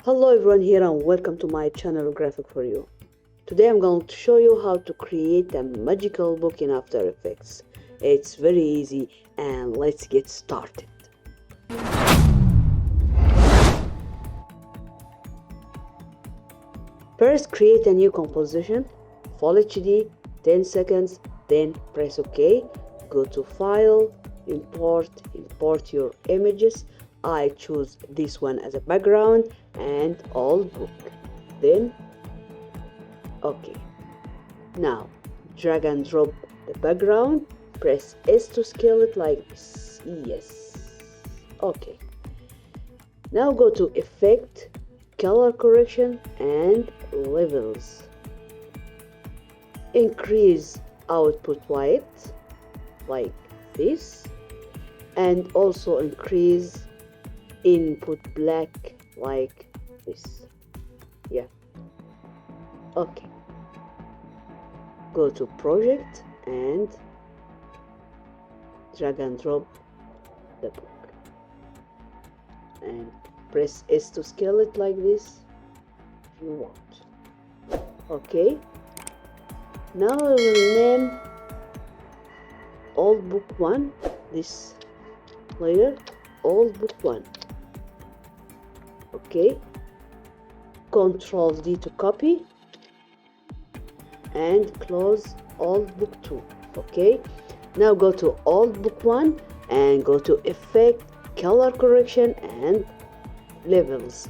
Hello everyone here and welcome to my channel Graphic for You. Today I'm going to show you how to create a magical book in After Effects. It's very easy and let's get started. First create a new composition, Full HD, 10 seconds, then press OK. Go to File, import your images. I choose this one as a background and old book. Then OK. Now drag and drop the background. Press S to scale it like this. Yes. OK. Now go to Effect, Color Correction and Levels. Increase output white like this and also increase input black like this. Yeah. Okay. Go to project and drag and drop the book and press S to scale it like this if you want. Okay. Now I will name old book 1, this layer, old book 1. Okay, Control D to copy and close old book 2. Okay, now go to old book 1 and go to Effect, Color Correction and Levels.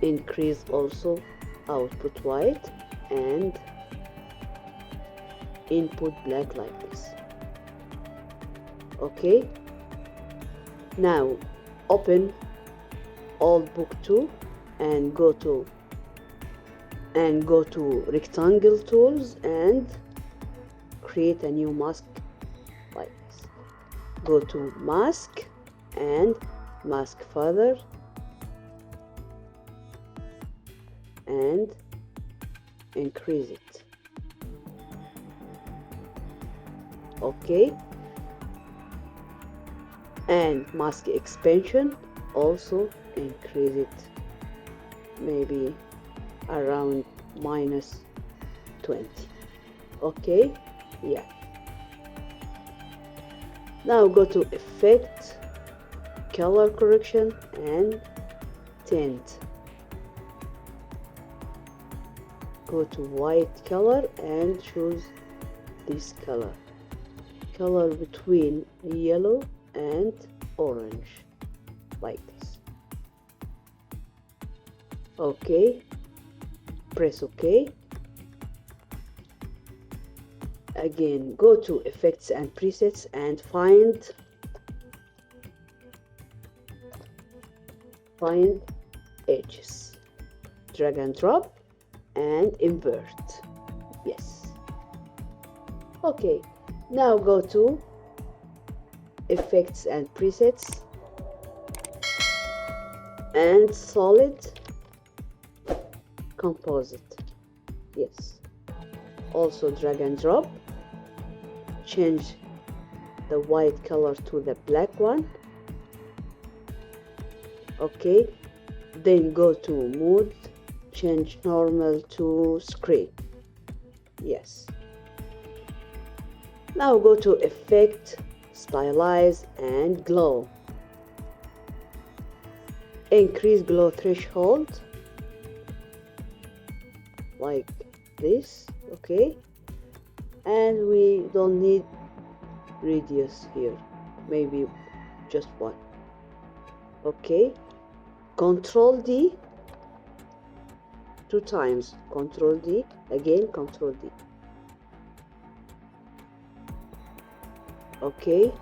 Increase also output white and input black like this. Okay, now open old book 2 and go to rectangle tools and create a new mask like this. Go to mask and mask feather and increase it. Okay, and mask expansion also increase it maybe around -20. Okay, yeah. Now go to Effect, Color Correction and Tint. Go to white color and choose this color between yellow and orange like this. Okay, press OK. Again, go to Effects and Presets and find edges. Drag and drop and invert. Yes. Okay, now go to Effects and Presets and Solid Composite. Yes. Also drag and drop. Change the white color to the black one. Okay. Then go to Mode. Change normal to screen. Yes. Now go to Effect, Stylize and Glow. Increase glow threshold like this. Okay, and we don't need radius here, maybe just one. Okay, Control D 2 times, Control D again, Control D. Okay,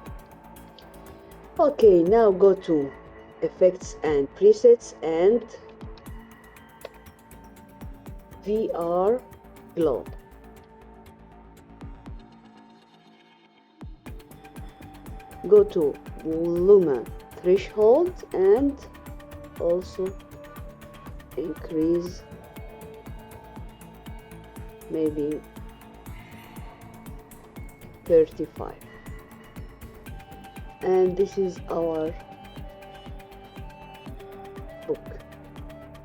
now go to Effects and Presets and VR Glow. Go to Luma Threshold and also increase maybe 35. And this is our book.